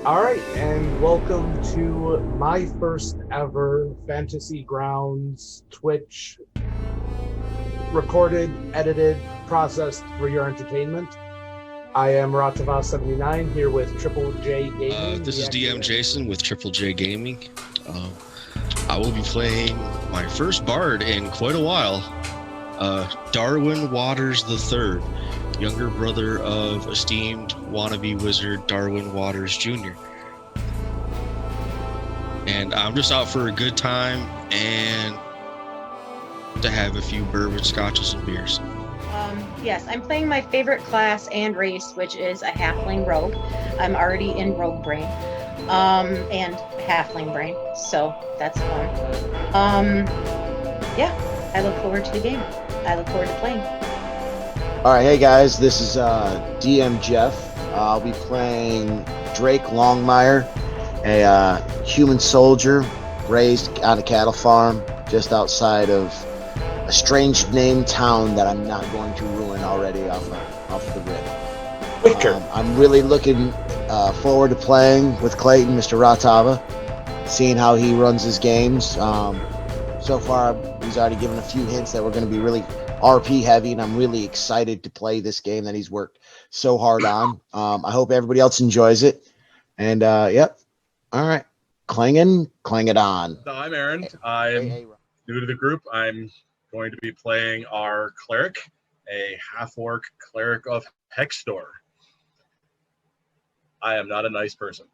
All right, and welcome to my first ever Fantasy Grounds Twitch recorded, edited, processed for your entertainment. I am RaTava79 here with Triple J Gaming. This is DM Jason with Triple J Gaming. I will be playing my first bard in quite a while, Darwin Waters III, younger brother of esteemed wannabe wizard Darwin Waters Jr. And I'm just out for a good time and to have a few bourbon scotches and beers. Yes, I'm playing my favorite class and race, which is a halfling rogue. I'm already in rogue brain, and halfling brain, so that's fun. Yeah, I look forward to the game. I look forward to playing. All right, hey guys, this is DM Jeff. I'll be playing Drake Longmire, a human soldier raised on a cattle farm just outside of a strange named town that I'm not going to ruin already off the rip. Victor. I'm really looking forward to playing with Clayton, Mr. RaTava, seeing how he runs his games. So far, he's already given a few hints that we're going to be really RP heavy, and I'm really excited to play this game that he's worked so hard on. I hope everybody else enjoys it. And yep. All right. Clang it on. So I'm Aaron. I'm new to the group. I'm going to be playing our cleric, a half-orc cleric of Hextor. I am not a nice person.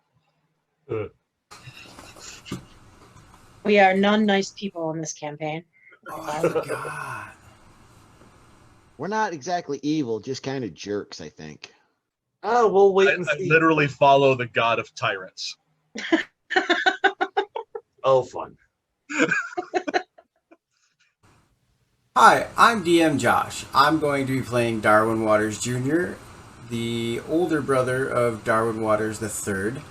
We are non-nice people in this campaign. Oh, God. We're not exactly evil, just kind of jerks, I think. Oh, we'll wait and I see. literally follow the god of tyrants. Oh, fun. Hi, I'm DM Josh. I'm going to be playing Darwin Waters Jr., the older brother of Darwin Waters III.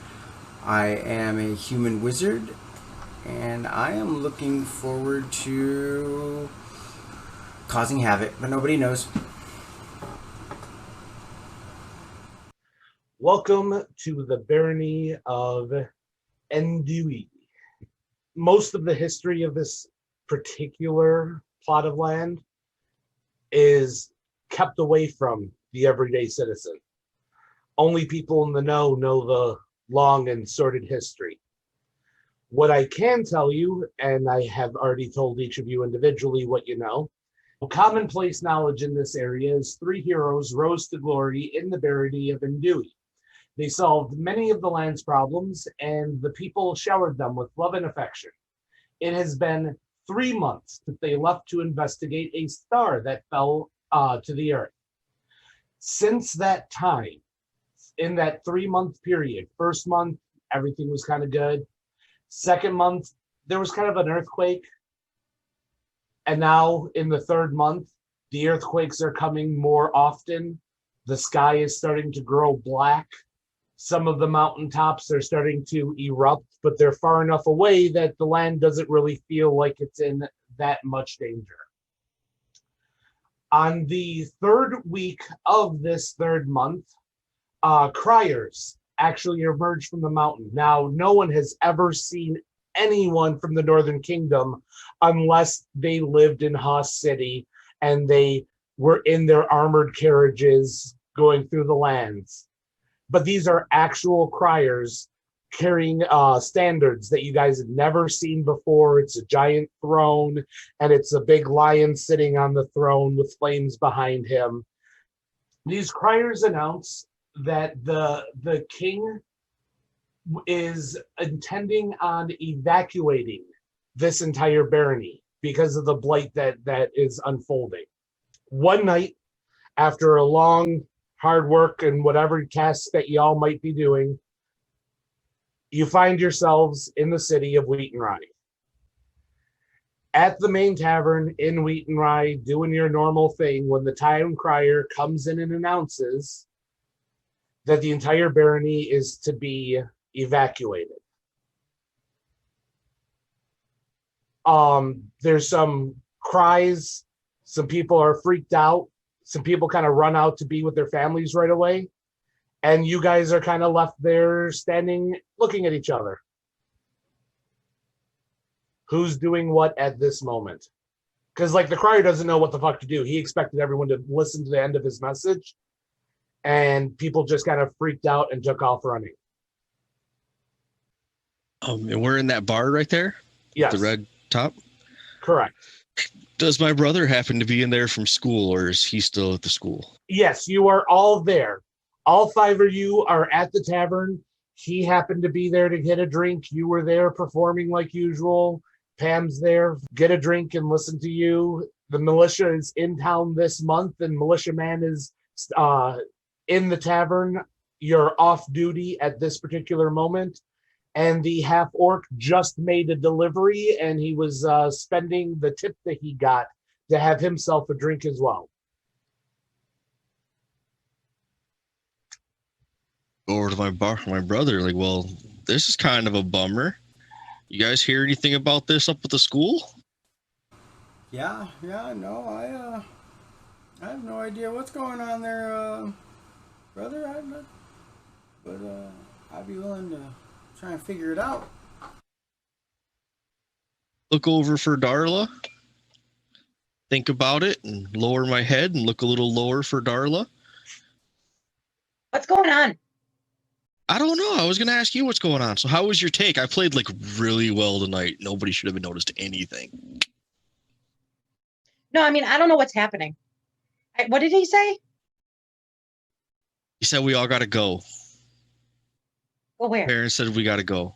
I am a human wizard, and I am looking forward to causing havoc, but nobody knows. Welcome to the barony of Endui. Most of the history of this particular plot of land is kept away from the everyday citizen. Only people in the know the long and sordid history. What I can tell you, and I have already told each of you individually what you know, commonplace knowledge in this area is 3 heroes rose to glory in the barony of Endui. They solved many of the land's problems, and the people showered them with love and affection. It has been 3 months that they left to investigate a star that fell to the earth. Since that time, in that 3-month period, first month, everything was kind of good. Second month, there was kind of an earthquake. And now in the 3rd month, the earthquakes are coming more often. The sky is starting to grow black. Some of the mountaintops are starting to erupt, but they're far enough away that the land doesn't really feel like it's in that much danger. On the 3rd week of this 3rd month, criers actually emerged from the mountain. Now, no one has ever seen anyone from the Northern Kingdom unless they lived in Haas City and they were in their armored carriages going through the lands. But these are actual criers carrying standards that you guys have never seen before. It's a giant throne, and it's a big lion sitting on the throne with flames behind him. These criers announce that the king is intending on evacuating this entire barony because of the blight that is unfolding. One night, after a long hard work and whatever tasks that y'all might be doing, you find yourselves in the city of Wheat and Rye. At the main tavern in Wheat and Rye, doing your normal thing, when the town crier comes in and announces that the entire barony is to be evacuated. There's some cries, some people are freaked out, some people kind of run out to be with their families right away. And you guys are kind of left there standing, looking at each other. Who's doing what at this moment? Because, like, the crier doesn't know what the fuck to do. He expected everyone to listen to the end of his message, and people just kind of freaked out and took off running. And we're in that bar right there? Yes. The red top? Correct. Does my brother happen to be in there from school, or is he still at the school? Yes, you are all there. All 5 of you are at the tavern. He happened to be there to get a drink. You were there performing like usual. Pam's there, get a drink and listen to you. The militia is in town this month, and Militia Man is in the tavern. You're off duty at this particular moment. And the half-orc just made a delivery, and he was spending the tip that he got to have himself a drink as well. Over to my brother, like, well, this is kind of a bummer. You guys hear anything about this up at the school? Yeah, no, I have no idea what's going on there, brother. I'd be willing to try and figure it out. Look over for Darla. Think about it and lower my head and look a little lower for Darla. What's going on? I don't know. I was going to ask you what's going on. So how was your take? I played like really well tonight. Nobody should have noticed anything. No, I mean, I don't know what's happening. What did he say? He said we all got to go. Well, where? Parents said we got to go.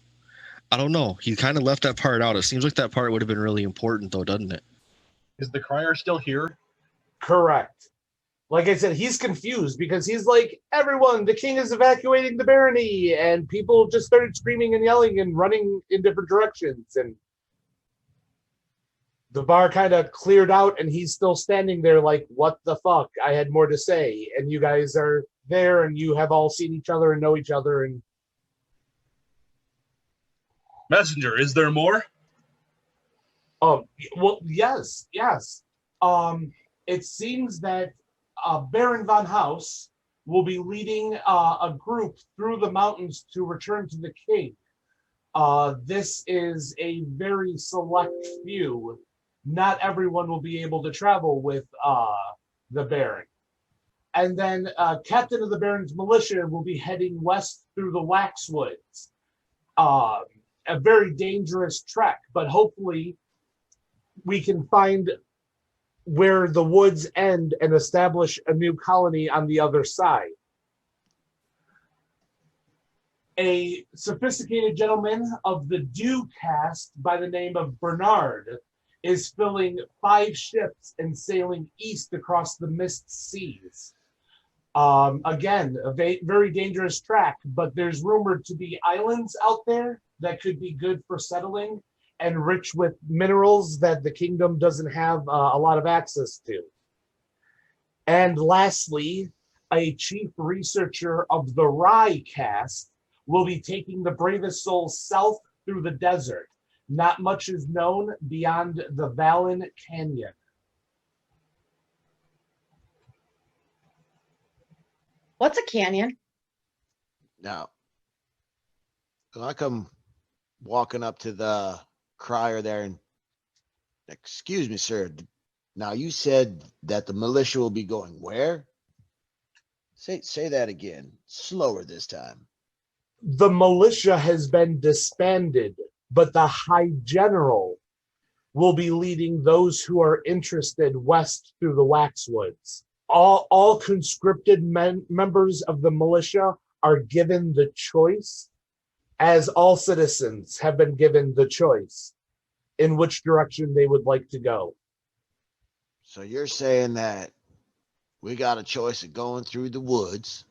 I don't know. He kind of left that part out. It seems like that part would have been really important, though, doesn't it? Is the crier still here? Correct. Like I said, he's confused because he's like, everyone, the king is evacuating the barony, and people just started screaming and yelling and running in different directions, and the bar kind of cleared out, and he's still standing there like, what the fuck? I had more to say. And you guys are there, and you have all seen each other and know each other. And Messenger, is there more? well, yes. It seems that Baron von Haus will be leading a group through the mountains to return to the king. This is a very select few. Not everyone will be able to travel with the Baron. And then Captain of the Baron's militia will be heading west through the Waxwoods. A very dangerous trek, but hopefully we can find where the woods end and establish a new colony on the other side. A sophisticated gentleman of the Dew caste by the name of Bernard is filling 5 ships and sailing east across the mist seas. Again, a very dangerous track, but there's rumored to be islands out there that could be good for settling and rich with minerals that the kingdom doesn't have a lot of access to. And lastly, a chief researcher of the Rye caste will be taking the bravest souls south through the desert. Not much is known beyond the Valen Canyon. What's a canyon? Now, I come walking up to the crier there and, excuse me, sir. Now you said that the militia will be going where? Say that again. Slower this time. The militia has been disbanded, but the High General will be leading those who are interested west through the Waxwoods. All conscripted members of the militia are given the choice, as all citizens have been given the choice in which direction they would like to go. So you're saying that we got a choice of going through the woods,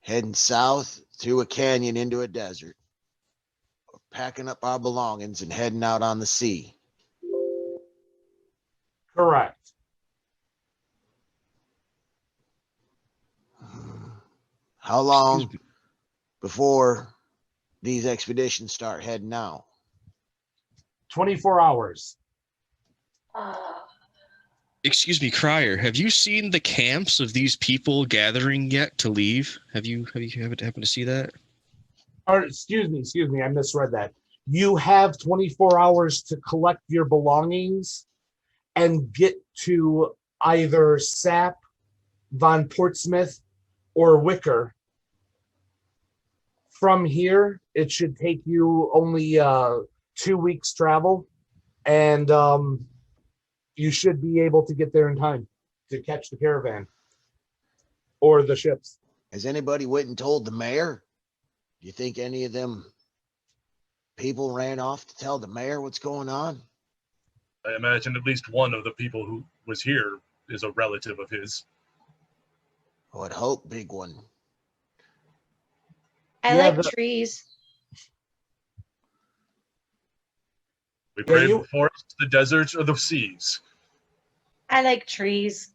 heading south through a canyon into a desert, or packing up our belongings and heading out on the sea. Correct. How long before these expeditions start heading out? 24 hours. Excuse me, Crier. Have you seen the camps of these people gathering yet to leave? Have you happened to see that? Or excuse me, I misread that. You have 24 hours to collect your belongings and get to either Sap, Von Portsmouth, or Wicker. From here, it should take you only 2 weeks travel, and you should be able to get there in time to catch the caravan or the ships. Has anybody went and told the mayor? Do you think any of them people ran off to tell the mayor what's going on? I imagine at least one of the people who was here is a relative of his. I would hope, big one. I Yeah, like trees. We Yeah, brave you- the forests, the deserts, or the seas. I like trees.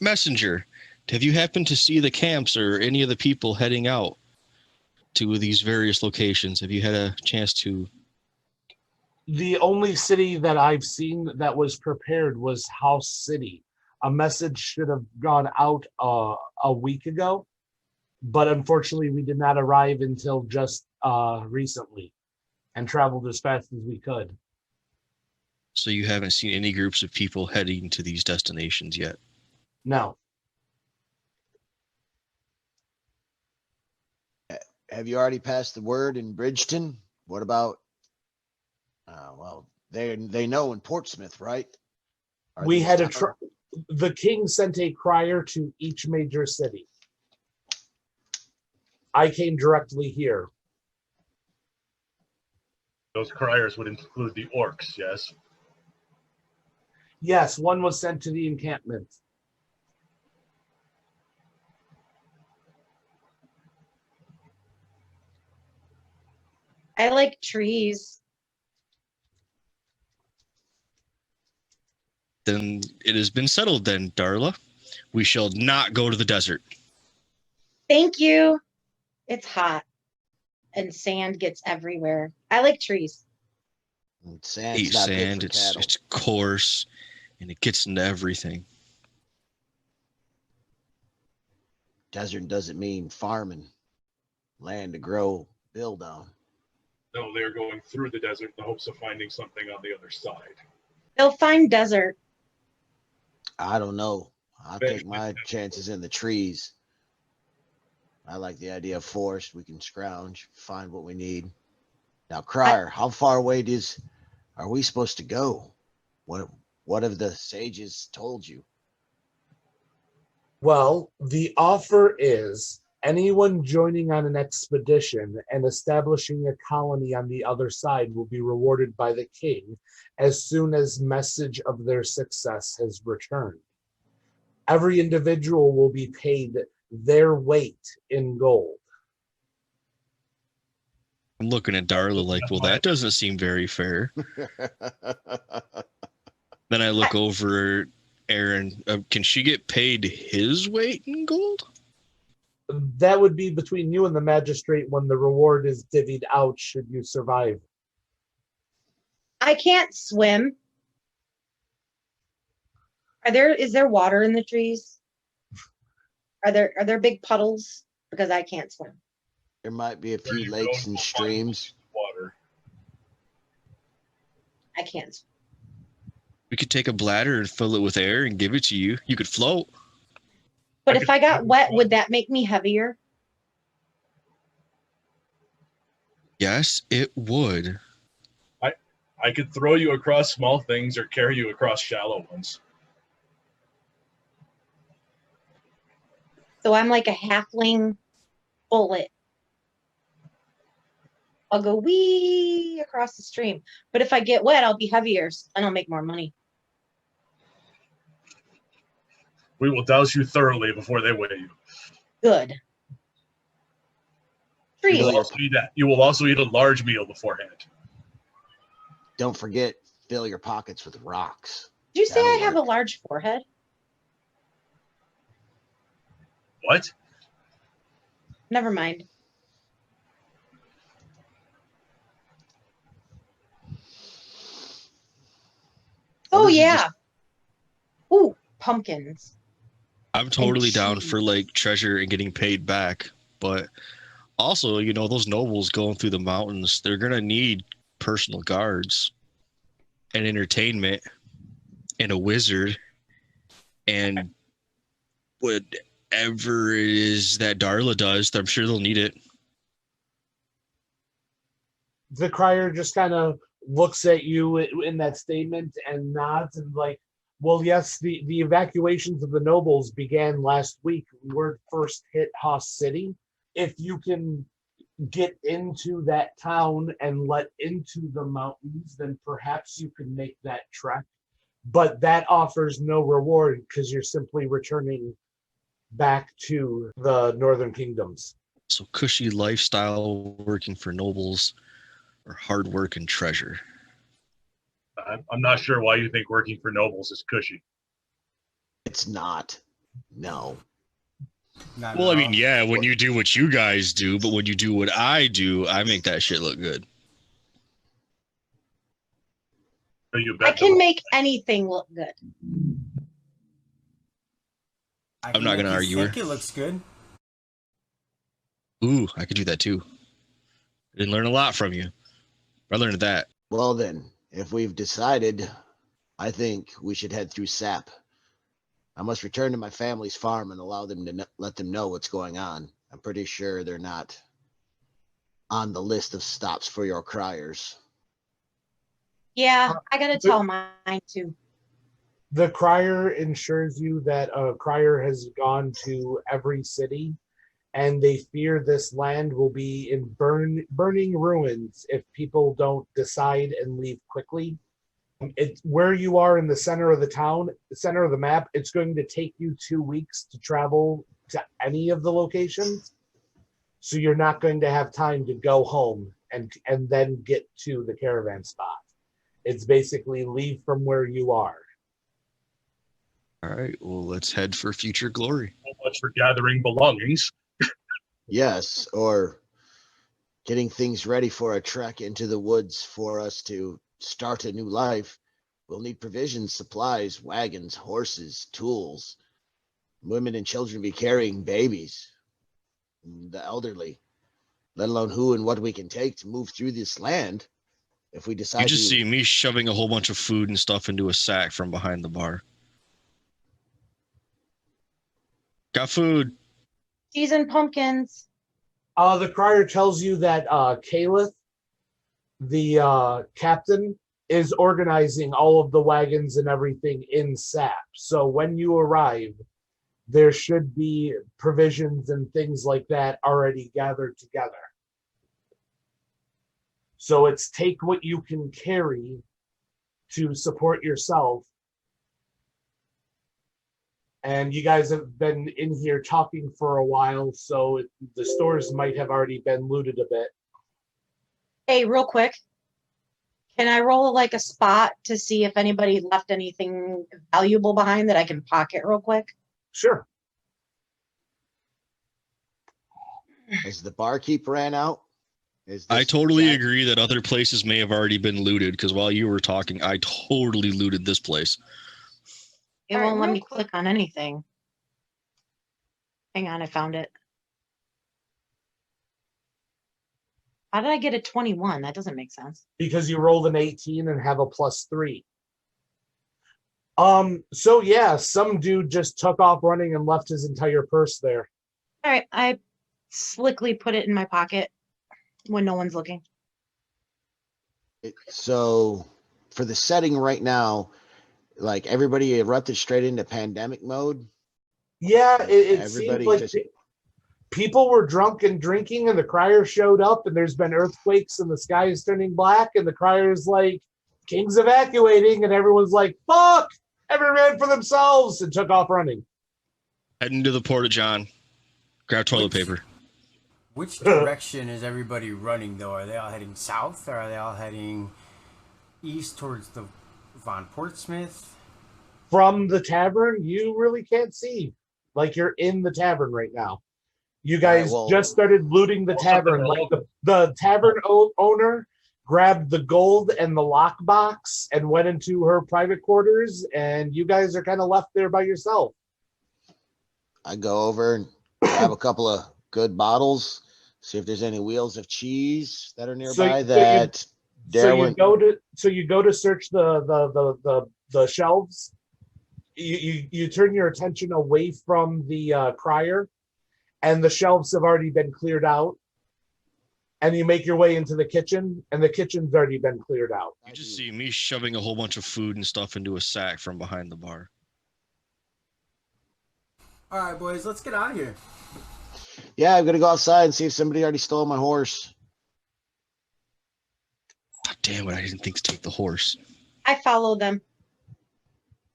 Messenger, have you happened to see the camps or any of the people heading out to these various locations? Have you had a chance to? The only city that I've seen that was prepared was House City. A message should have gone out a week ago, but unfortunately we did not arrive until just recently and traveled as fast as we could. So you haven't seen any groups of people heading to these destinations yet? No. Have you already passed the word in Bridgeton? What about? Well, they know in Portsmouth, right? Are We these had the king sent a crier to each major city. I came directly here. Those criers would include the orcs, yes? Yes, one was sent to the encampment. I like trees. Then it has been settled then, Darla. We shall not go to the desert. Thank you. It's hot and sand gets everywhere. I like trees. Sand's Eat not sand, good for cattle. it's coarse, and it gets into everything. Desert doesn't mean farming, land to grow, build on. No, they're going through the desert in the hopes of finding something on the other side. They'll find desert. I don't know. I'll take my chances in the trees. I like the idea of forest. We can scrounge, find what we need. Now, Crier, how far away are we supposed to go? What have the sages told you? Well, the offer is anyone joining on an expedition and establishing a colony on the other side will be rewarded by the king as soon as message of their success has returned. Every individual will be paid their weight in gold. I'm looking at Darla like, well, that doesn't seem very fair. Then I look over at Aaron. Can she get paid his weight in gold? That would be between you and the magistrate when the reward is divvied out should you survive. I can't swim. Is there water in the trees? Are there big puddles? Because I can't swim. There might be a Where few you lakes go, and you'll find streams. water. I can't swim. We could take a bladder and fill it with air and give it to you. You could float. But if I got wet, would that make me heavier? Yes, it would. I could throw you across small things or carry you across shallow ones. So I'm like a halfling bullet. I'll go wee across the stream. But if I get wet, I'll be heavier and I'll make more money. We will douse you thoroughly before they weigh you. Good. Trees. You will also eat a large meal beforehand. Don't forget, fill your pockets with rocks. Did you say I That'll have a work. large forehead? What? Never mind. Oh Those are yeah. just- Ooh, pumpkins. I'm totally down cheese. for like treasure and getting paid back, but also, those nobles going through the mountains, they're gonna need personal guards and entertainment and a wizard and whatever it is that Darla does. I'm sure they'll need it. The crier just kind of looks at you in that statement and nods and like, well, yes, the evacuations of the nobles began last week. Word first hit Haas City. If you can get into that town and let into the mountains, then perhaps you can make that trek. But that offers no reward because you're simply returning back to the northern kingdoms. So cushy lifestyle working for nobles or hard work and treasure. I'm not sure why you think working for nobles is cushy. It's not. No. Not Well, I at mean, all. yeah, when you do what you guys do, but when you do what I do, I make that shit look good. So you I bet can make anything look good. I I'm can not make gonna you argue her. think it looks good. Ooh, I could do that too. I didn't learn a lot from you. I learned that. Well, then, if we've decided, I think we should head through Sap. I must return to my family's farm and allow them to let them know what's going on. I'm pretty sure they're not on the list of stops for your criers. Yeah, I gotta tell mine too. The crier ensures you that a crier has gone to every city, and they fear this land will be in burning ruins if people don't decide and leave quickly. It's where you are in the center of the town, the center of the map. It's going to take you 2 weeks to travel to any of the locations, so you're not going to have time to go home and then get to the caravan spot. It's basically leave from where you are. All right, well, let's head for future glory. so much for gathering belongings. Yes, or getting things ready for a trek into the woods for us to start a new life. We'll need provisions, supplies, wagons, horses, tools. Women and children be carrying babies, the elderly, let alone who and what we can take to move through this land. If we decide You just to, see me shoving a whole bunch of food and stuff into a sack from behind the bar. Got food. Seasoned pumpkins. The crier tells you that Caliph, the captain, is organizing all of the wagons and everything in SAP. So when you arrive, there should be provisions and things like that already gathered together. So it's take what you can carry to support yourself. And you guys have been in here talking for a while, so the stores might have already been looted a bit. Hey, real quick. Can I roll like a spot to see if anybody left anything valuable behind that I can pocket real quick? Sure. as the barkeep ran out, I totally agree that other places may have already been looted because while you were talking, I totally looted this place. It All right, won't let real me click on anything. Hang on, I found it. How did I get a 21? That doesn't make sense. Because you rolled an 18 and have a +3. So yeah, some dude just took off running and left his entire purse there. All right, I slickly put it in my pocket when no one's looking. So for the setting right now, like everybody erupted straight into pandemic mode. Yeah, it seemed Everybody like just- people were drunk and drinking, and the crier showed up, and there's been earthquakes, and the sky is turning black, and the crier's like, "King's evacuating," and everyone's like, "Fuck!" Everyone ran for themselves and took off running. Heading to the Porta John. Grab toilet paper. Which direction is everybody running, though? Are they all heading south, or are they all heading east towards the Von Portsmouth? From the tavern, you really can't see. Like you're in the tavern right now. You guys well- just started looting the Well, tavern. something Like the tavern owner grabbed the gold and the lockbox and went into her private quarters, and you guys are kind of left there by yourself. I go over and grab a couple of good bottles, see if there's any wheels of cheese that are nearby So you go to search the shelves. You turn your attention away from the crier, and the shelves have already been cleared out. And you make your way into the kitchen, and the kitchen's already been cleared out. You just see me shoving a whole bunch of food and stuff into a sack from behind the bar. All right, boys, let's get out of here. Yeah, I'm gonna go outside and see if somebody already stole my horse. God damn it, I didn't think to take the horse. I follow them.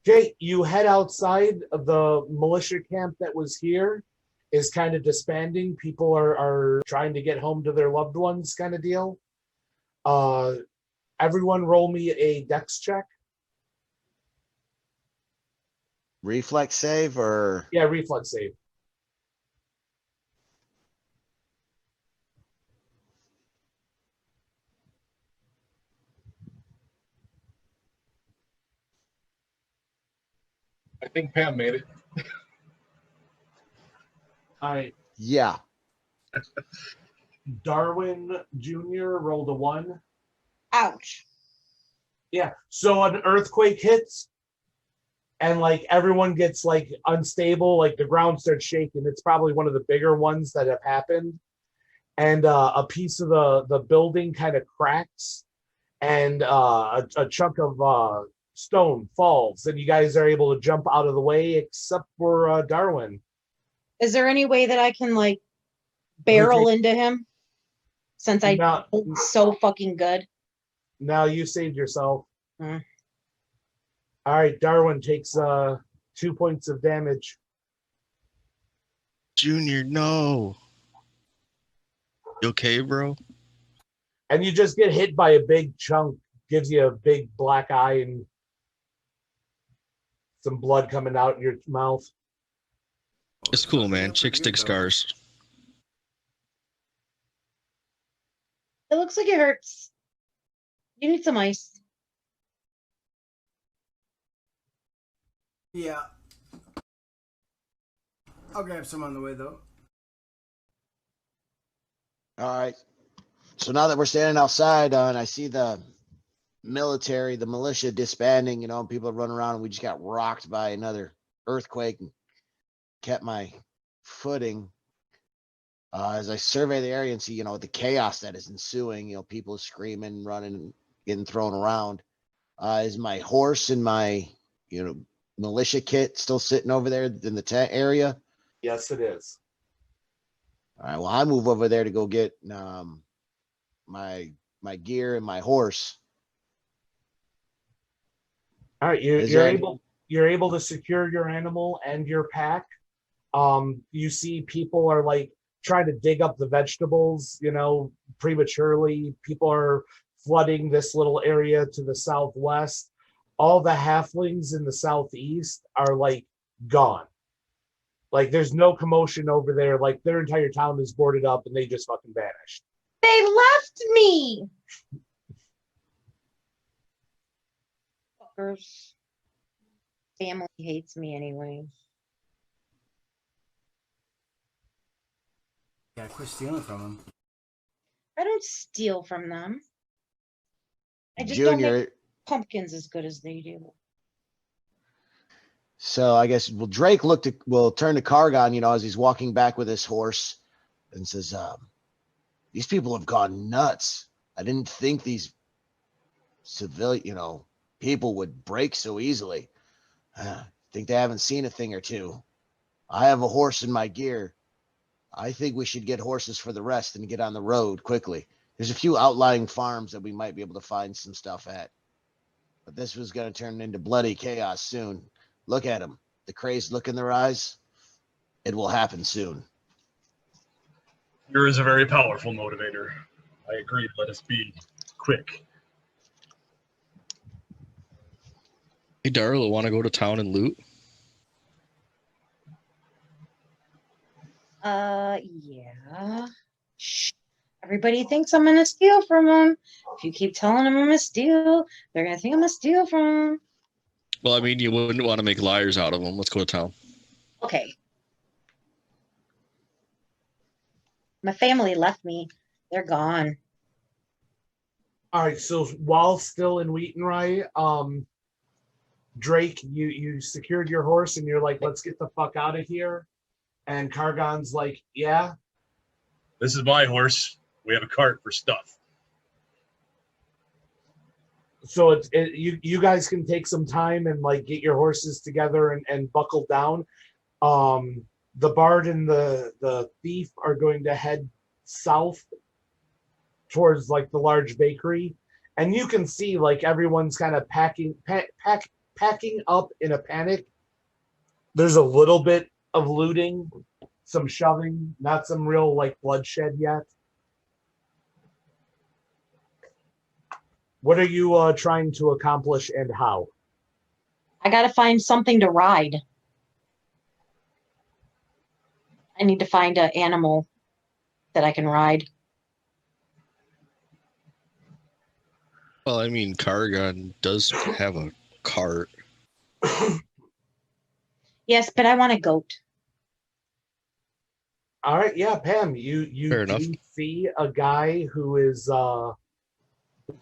Jay, you head outside of the militia camp that was here. Is kind of disbanding. People are trying to get home to their loved ones, kind of deal. Everyone roll me a dex check. Reflex save or Yeah, reflex save. I think Pam made it. All right. yeah. Darwin Jr. rolled a 1. Ouch. Yeah. So an earthquake hits, and like everyone gets like unstable, like the ground starts shaking. It's probably one of the bigger ones that have happened. And a piece of the building kind of cracks, and a chunk of stone falls, and you guys are able to jump out of the way, except for Darwin. Is there any way that I can like barrel into him? Since I Now, did so fucking good. now you saved yourself. Hmm. All right, Darwin takes 2 points of damage. Junior, no. You okay, bro? And you just get hit by a big chunk, gives you a big black eye and some blood coming out in your mouth. It's cool, man. Chick stick scars. It looks like it hurts. You need some ice. Yeah. I'll grab some on the way, though. All right. So now that we're standing outside and I see the militia disbanding, and people are running around, and we just got rocked by another earthquake and kept my footing. As I survey the area and see, the chaos that is ensuing, people screaming, running, getting thrown around. Is my horse and my, militia kit still sitting over there in the tent area? Yes, it is. All right. Well, I move over there to go get my gear and my horse. All right, you're able to secure your animal and your pack. You see people are like trying to dig up the vegetables, prematurely. People are flooding this little area to the southwest. All the halflings in the southeast are like gone. Like there's no commotion over there. Like their entire town is boarded up and they just fucking vanished. They left me. Fuckers. Family hates me anyway. Yeah, quit stealing from him. I don't steal from them. I just don't Junior. make pumpkins as good as they do. So I guess Drake will turn to Kargan, as he's walking back with his horse, and says, "These people have gone nuts. I didn't think these civilian, people would break so easily. Think they haven't seen a thing or two. I have a horse in my gear. I think we should get horses for the rest and get on the road quickly. There's a few outlying farms that we might be able to find some stuff at. But this was going to turn into bloody chaos soon. Look at them. The crazed look in their eyes. It will happen soon." Fear is a very powerful motivator. I agree. Let us be quick. Hey, Darla, want to go to town and loot? Yeah. Shh. Everybody thinks I'm gonna steal from them. If you keep telling them I'm gonna steal, they're gonna think I'm gonna steal from them. Well, I mean, you wouldn't want to make liars out of them. Let's go to town. Okay. My family left me. They're gone. All right, so while still in Wheaton Rye, Drake, you secured your horse and you're like, let's get the fuck out of here. And Kargan's like, yeah. This is my horse. We have a cart for stuff. So you guys can take some time and like get your horses together and buckle down. The bard and the thief are going to head south towards like the large bakery, and you can see like everyone's kind of packing up in a panic. There's a little bit of looting, some shoving, not some real like bloodshed yet. What are you trying to accomplish and how? I gotta find something to ride. I need to find an animal that I can ride. Well, I mean, Kargan does have a cart. Yes, but I want a goat. All right, yeah, Pam, you Fair do enough. see a guy who is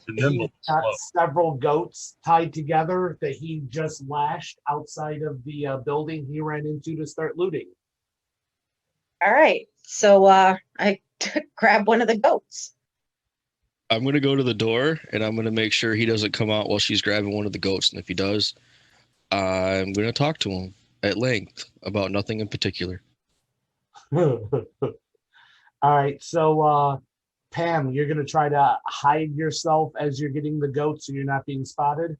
Nimble. he's got several goats tied together that he just lashed outside of the building he ran into to start looting. All right. So I grab one of the goats. I'm going to go to the door, and I'm going to make sure he doesn't come out while she's grabbing one of the goats. And if he does, I'm going to talk to him at length about nothing in particular. All right, so Pam, you're going to try to hide yourself as you're getting the goats so you're not being spotted?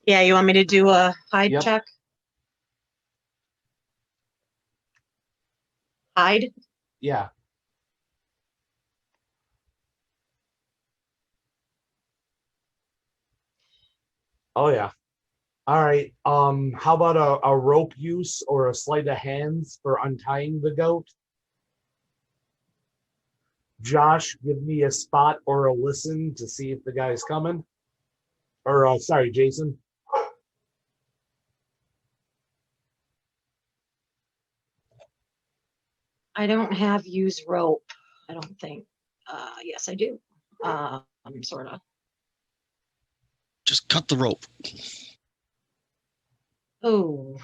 Yeah, you want me to do a hide Yep. check? Hide? Yeah. Oh, yeah. All right. How about a rope use or a sleight of hands for untying the goat? Josh, give me a spot or a listen to see if the guy's coming. Or, sorry, Jason. I don't have use rope. I don't think. Yes, I do. Sort of. Just cut the rope. Oh,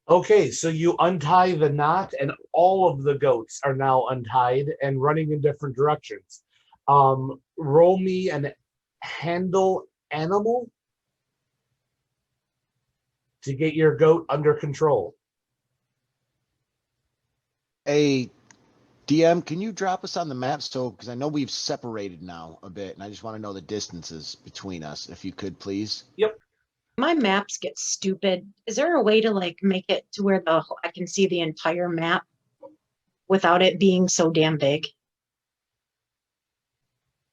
Okay, so you untie the knot, and all of the goats are now untied and running in different directions. Roll me an handle animal to get your goat under control. Hey, DM, can you drop us on the map? So, because I know we've separated now a bit, and I just want to know the distances between us, if you could, please. Yep. my maps get stupid. Is there a way to like make it to where I can see the entire map without it being so damn big?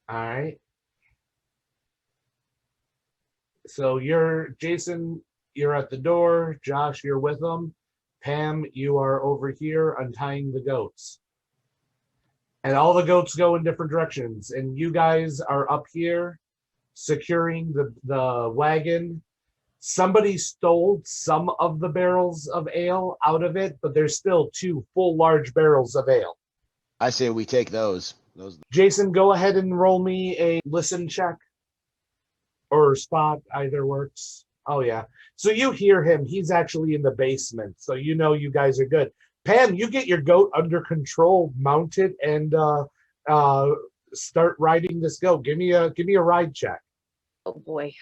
All right. So Jason, you're at the door. Josh, you're with them. Pam, you are over here untying the goats. And all the goats go in different directions. And you guys are up here securing the wagon. Somebody stole some of the barrels of ale out of it, but there's still 2 full large barrels of ale. I say we take those. Jason, go ahead and roll me a listen check. Or spot, either works. Oh, yeah. So you hear him. He's actually in the basement. So you know you guys are good. Pam, you get your goat under control, mount it, and start riding this goat. Give me a ride check. Oh boy.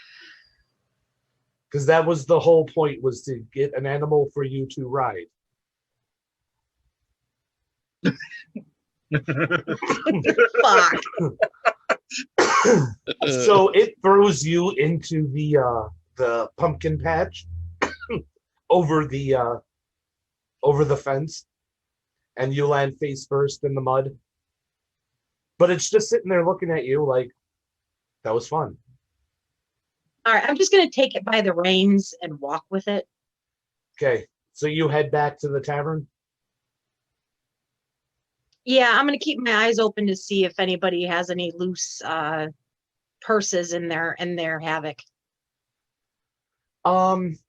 Because that was the whole point, was to get an animal for you to ride. Fuck. So it throws you into the pumpkin patch over the fence, and you land face first in the mud. But it's just sitting there looking at you like, that was fun. All right, I'm just gonna take it by the reins and walk with it. Okay, so you head back to the tavern? Yeah, I'm gonna keep my eyes open to see if anybody has any loose purses in their havoc. With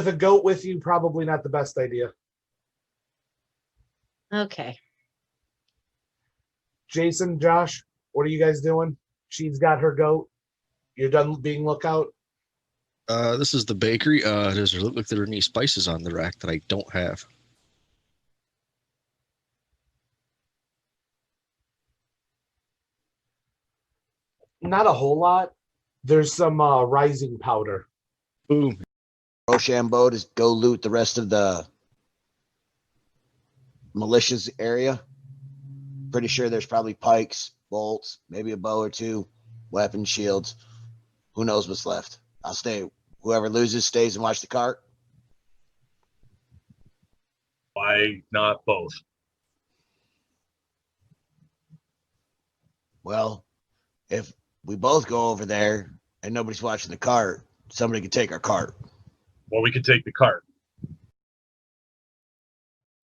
a goat with you, probably not the best idea. Okay. Jason, Josh, what are you guys doing? She's got her goat. You're done being lookout? This is the bakery. Does it look like there are any spices on the rack that I don't have? Not a whole lot. There's some rising powder. Boom. Rochambeau to go loot the rest of the militia's area. Pretty sure there's probably pikes, bolts, maybe a bow or two, weapons, shields. Who knows what's left? I'll stay. Whoever loses stays and watch the cart. Why not both? Well, if we both go over there and nobody's watching the cart, somebody could take our cart. Well, we could take the cart.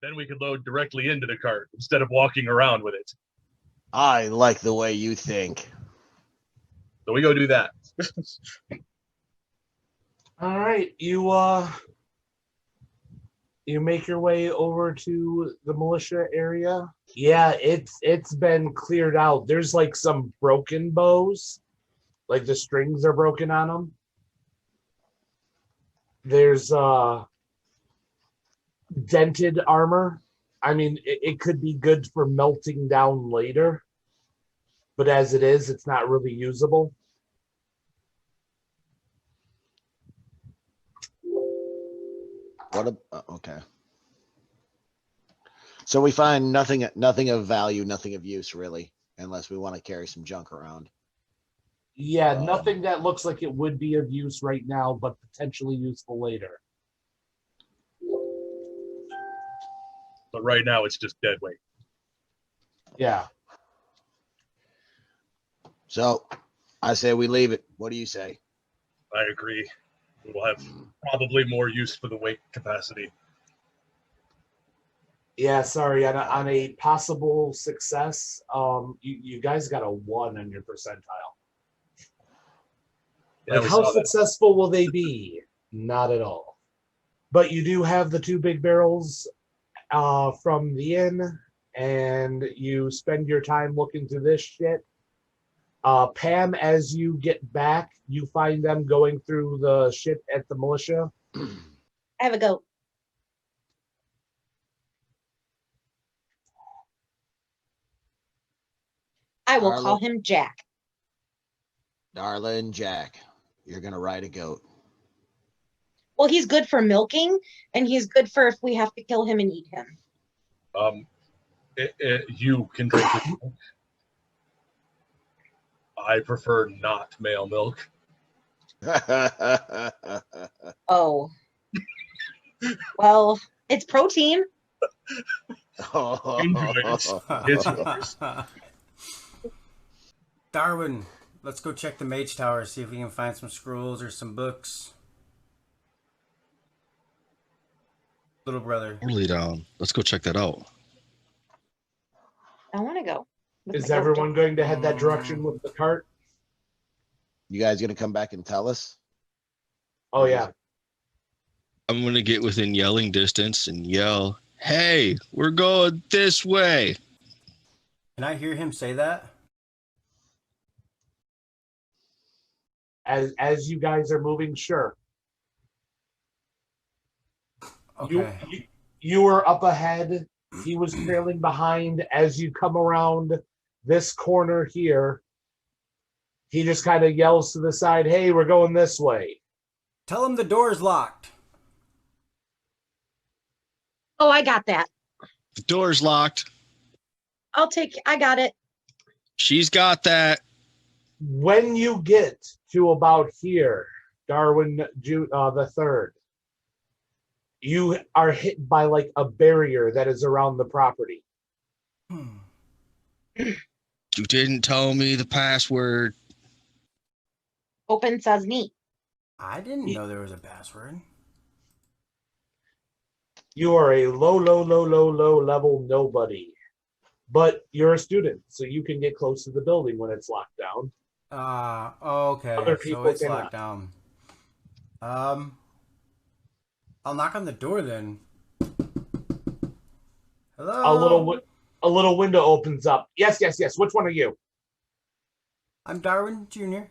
Then we could load directly into the cart instead of walking around with it. I like the way you think. So we go do that. All right, you make your way over to the militia area. Yeah, it's been cleared out. There's like some broken bows, like the strings are broken on them. There's dented armor. I mean, it could be good for melting down later, but as it is, it's not really usable. Okay. So we find nothing of value, nothing of use really, unless we want to carry some junk around. Yeah, nothing that looks like it would be of use right now, but potentially useful later. But right now it's just dead weight. Yeah. So I say we leave it. What do you say? I agree. We will have probably more use for the weight capacity. Yeah, sorry. On a possible success, you guys got a 1 on your percentile. Yeah, Like, how successful will they be? Not at all. But you do have the 2 big barrels from the inn, and you spend your time looking through this shit. Pam, as you get back, you find them going through the shit at the militia. I have a goat. I will call him Jack. Darla and Jack, you're going to ride a goat. Well, he's good for milking, and he's good for if we have to kill him and eat him. You can drink it. I prefer not male milk. Oh. Well, it's protein. Enjoy it. It's yours. Darwin, let's go check the mage tower, see if we can find some scrolls or some books. Little brother. Totally down. Let's go check that out. I want to go. Is everyone going to head that direction with the cart? You guys going to come back and tell us? Oh, yeah. I'm going to get within yelling distance and yell, "Hey, we're going this way." Can I hear him say that? As you guys are moving, sure. Okay. You were up ahead. He was trailing behind. As you come around this corner here, he just kind of yells to the side, "Hey, we're going this way." Tell him the door's locked. Oh, I got that. The door's locked. I got it. She's got that. When you get to about here, Darwin the third, you are hit by like a barrier that is around the property. You didn't tell me the password. Open Sesame. I didn't know there was a password. You are a low level nobody. But you're a student, so you can get close to the building when it's locked down. Okay. Other So people it's cannot. locked down. I'll knock on the door then. Hello? A little window opens up. Yes. Which one are you? I'm Darwin Jr.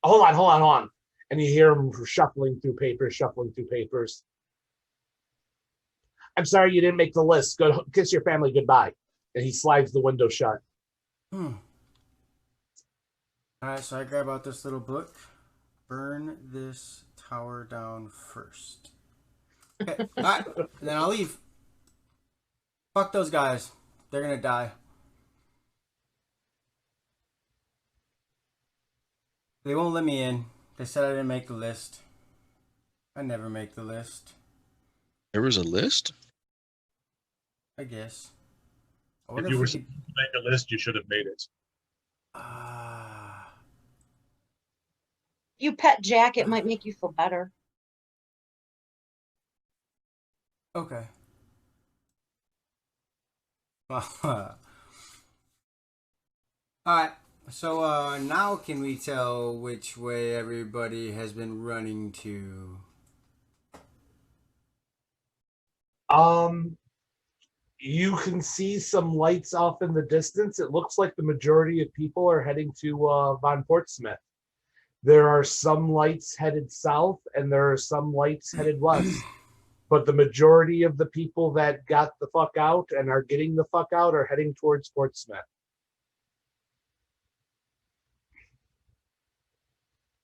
Hold on. And you hear him shuffling through papers. I'm sorry you didn't make the list. Go kiss your family goodbye. And he slides the window shut. Alright, so I grab out this little book. Burn this tower down first. Okay, alright, and then I'll leave. Fuck those guys. They're gonna die. They won't let me in. They said I didn't make the list. I never make the list. There was a list? I guess. If you were supposed to make a list, you should have made it. You pet Jack, it might make you feel better. Okay. Alright, so now can we tell which way everybody has been running to? You can see some lights off in the distance. It looks like the majority of people are heading to Von Portsmouth. There are some lights headed south and there are some lights headed west. But the majority of the people that got the fuck out and are getting the fuck out are heading towards Portsmouth.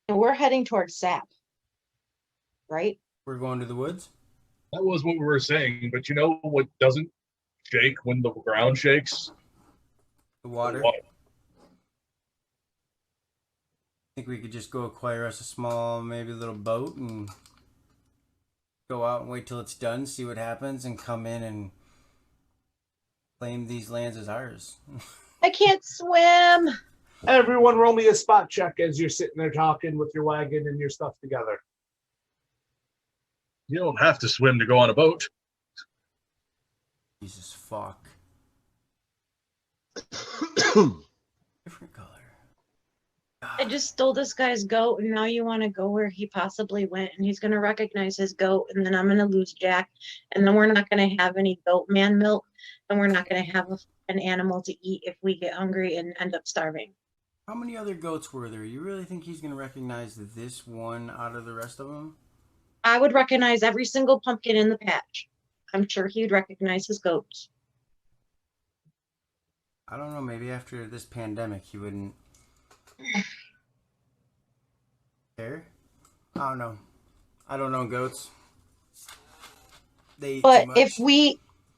And we're heading towards SAP. Right? We're going to the woods? That was what we were saying, but you know what doesn't shake when the ground shakes? The water? The water. I think we could just go acquire us a small, maybe little boat and go out and wait till it's done, see what happens, and come in and claim these lands as ours. I can't swim. Everyone roll me a spot check as you're sitting there talking with your wagon and your stuff together. You don't have to swim to go on a boat. Jesus fuck. Different color. I just stole this guy's goat, and now you want to go where he possibly went, and he's going to recognize his goat, and then I'm going to lose Jack, and then we're not going to have any goat man milk, and we're not going to have an animal to eat if we get hungry and end up starving. How many other goats were there? You really think he's going to recognize this one out of the rest of them? I would recognize every single pumpkin in the patch. I'm sure he'd recognize his goats. I don't know, maybe after this pandemic he wouldn't care? I don't know goats. They eat But too much.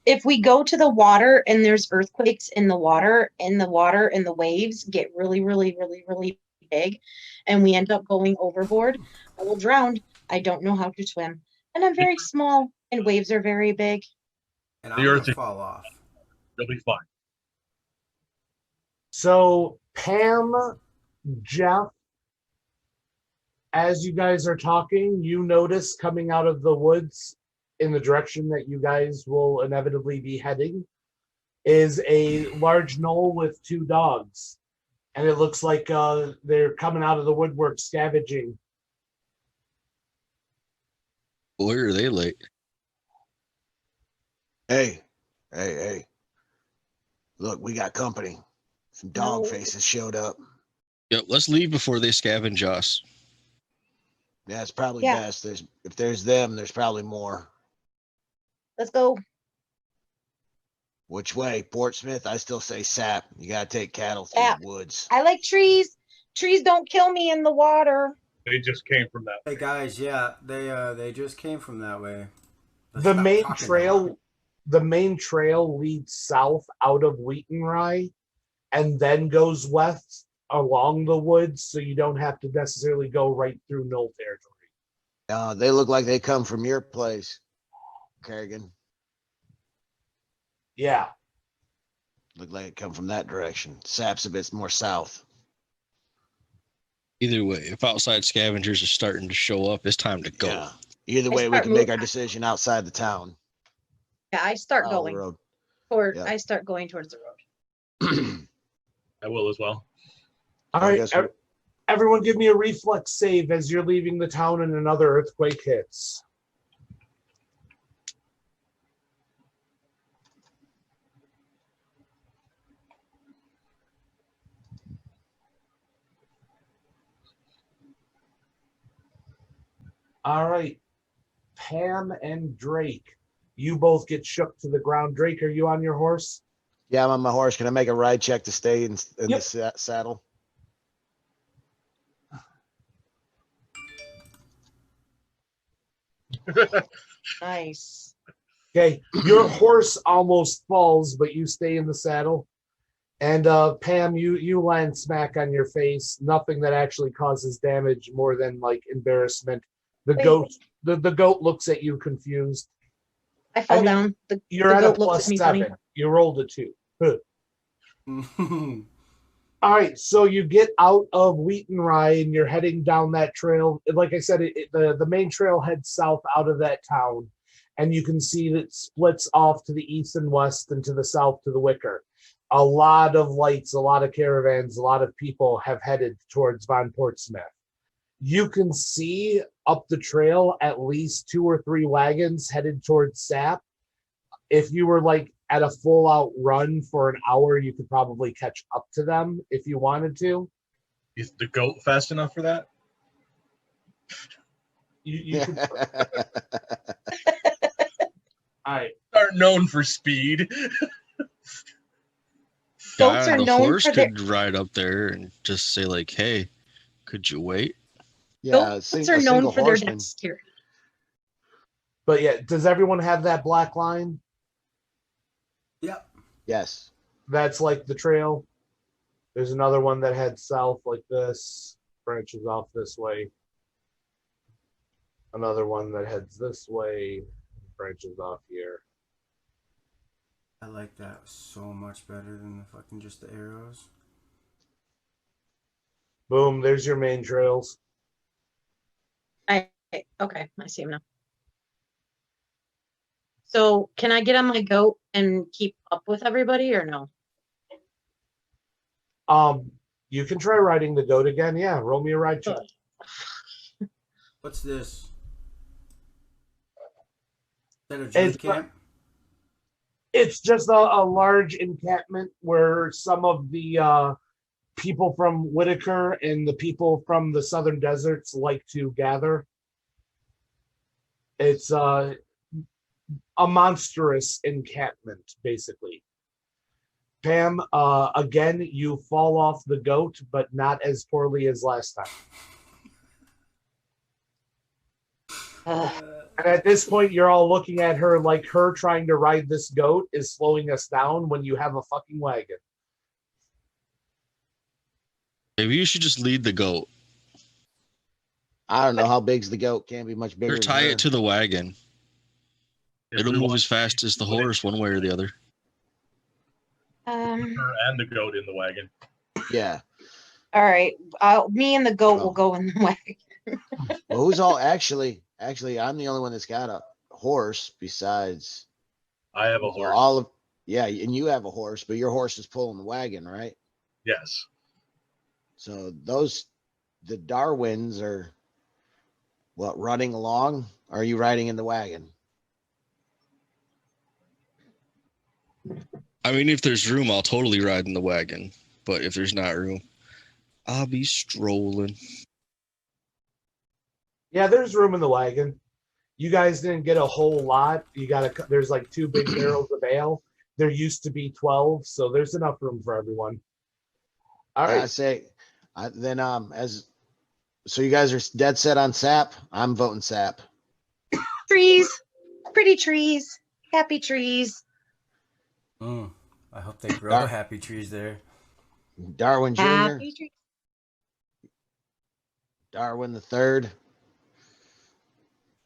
if we go to the water and there's earthquakes in the water and the waves get really, really, really, really big and we end up going overboard, I will drown. I don't know how to swim. And I'm very small and waves are very big. And I'm going to fall off. You'll be fine. So Pam, Jeff, as you guys are talking, you notice coming out of the woods in the direction that you guys will inevitably be heading is a large knoll with two dogs. And it looks like they're coming out of the woodwork scavenging. Boy, are they late. Hey. Look, we got company. Some dog faces showed up. Yep, let's leave before they scavenge us. Yeah, it's probably best. If there's them, there's probably more. Let's go. Which way? Portsmouth? I still say sap. You gotta take cattle through the woods. I like trees. Trees don't kill me in the water. They just came from that way. Hey guys, yeah, they just came from that way. The main trail leads south out of Wheaton Rye and then goes west along the woods, so you don't have to necessarily go right through Knoll territory. They look like they come from your place, Kargan. Yeah. Look like it come from that direction. Sap's a bit more south. Either way, if outside scavengers are starting to show up, it's time to go. Yeah. Either way, we can make our decision outside the town. Yeah, I start Follow the going road. toward. Yeah. I start going towards the road. I will as well. All I right, guess everyone, give me a reflex save as you're leaving the town and another earthquake hits. All right, Pam and Drake, you both get shook to the ground. Drake, are you on your horse? Yeah, I'm on my horse. Can I make a ride check to stay in Yep. the saddle? Nice. Okay, your horse almost falls, but you stay in the saddle. And Pam, you land smack on your face. Nothing that actually causes damage more than like embarrassment. The Wait. goat, the goat looks at you confused. I fall mean, down. The You're at a goat looks at me +7. funny. You rolled a 2. All right, so you get out of Wheaton Rye and you're heading down that trail. Like I said, the main trail heads south out of that town, and you can see that it splits off to the east and west and to the south to the Wicker. A lot of lights, a lot of caravans, a lot of people have headed towards Von Portsmouth. You can see up the trail at least 2 or 3 wagons headed towards Sap. If you were like at a full out run for an hour, you could probably catch up to them if you wanted to. Is the goat fast enough for that? You could, all right. Are known for speed. Goats Guy are on the known horse for their- could ride up there and just say like, "Hey, could you wait?" Yeah, Goats a are single known for their horseman. dexterity. But yeah, does everyone have that black line? Yep. Yes. That's like the trail. There's another one that heads south like this, branches off this way. Another one that heads this way, branches off here. I like that so much better than the fucking just the arrows. Boom, there's your main trails. Okay, I see him now. So can I get on my goat and keep up with everybody or no? You can try riding the goat again. Yeah, roll me a ride check. What's this? Is that a It's June camp? It's just a large encampment where some of the people from Whitaker and the people from the southern deserts like to gather. It's a monstrous encampment, basically. Pam, again, you fall off the goat, but not as poorly as last time. And at this point, you're all looking at her like her trying to ride this goat is slowing us down when you have a fucking wagon. Maybe you should just lead the goat I don't know how big's the goat. Can't be much bigger. or tie it to the wagon. If It'll we move want as fast as the to put horse, one way or the other. her and the goat in the wagon. Yeah. All right. Me and the goat will go in the wagon. Well, who's all actually? I'm the only one that's got a horse besides I have a horse. all of. Yeah, and you have a horse, but your horse is pulling the wagon, right? Yes. So the Darwins are what, running along? Or are you riding in the wagon? I mean, if there's room, I'll totally ride in the wagon. But if there's not room, I'll be strolling. Yeah, there's room in the wagon. You guys didn't get a whole lot. There's like 2 big barrels of ale. There used to be 12, so there's enough room for everyone. All I right. say, so you guys are dead set on Sap. I'm voting Sap. Trees, pretty trees, happy trees. I hope they grow happy trees there. Darwin Jr., Happy trees. Darwin the third.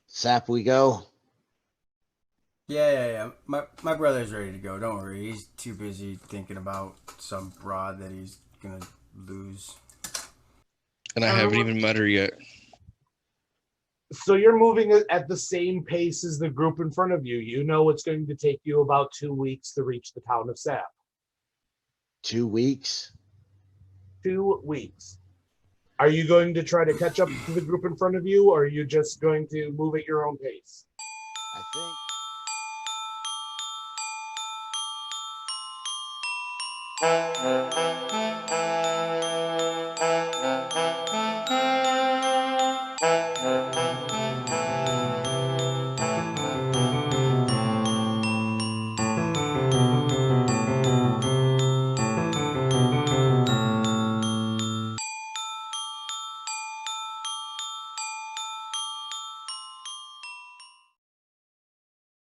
Sap we go. Yeah. My brother's ready to go. Don't worry. He's too busy thinking about some broad that he's gonna lose. And I haven't even met her yet. So you're moving at the same pace as the group in front of you. You know it's going to take you about 2 weeks to reach the town of Sap. 2 weeks. 2 weeks. Are you going to try to catch up to the group in front of you, or are you just going to move at your own pace? I think.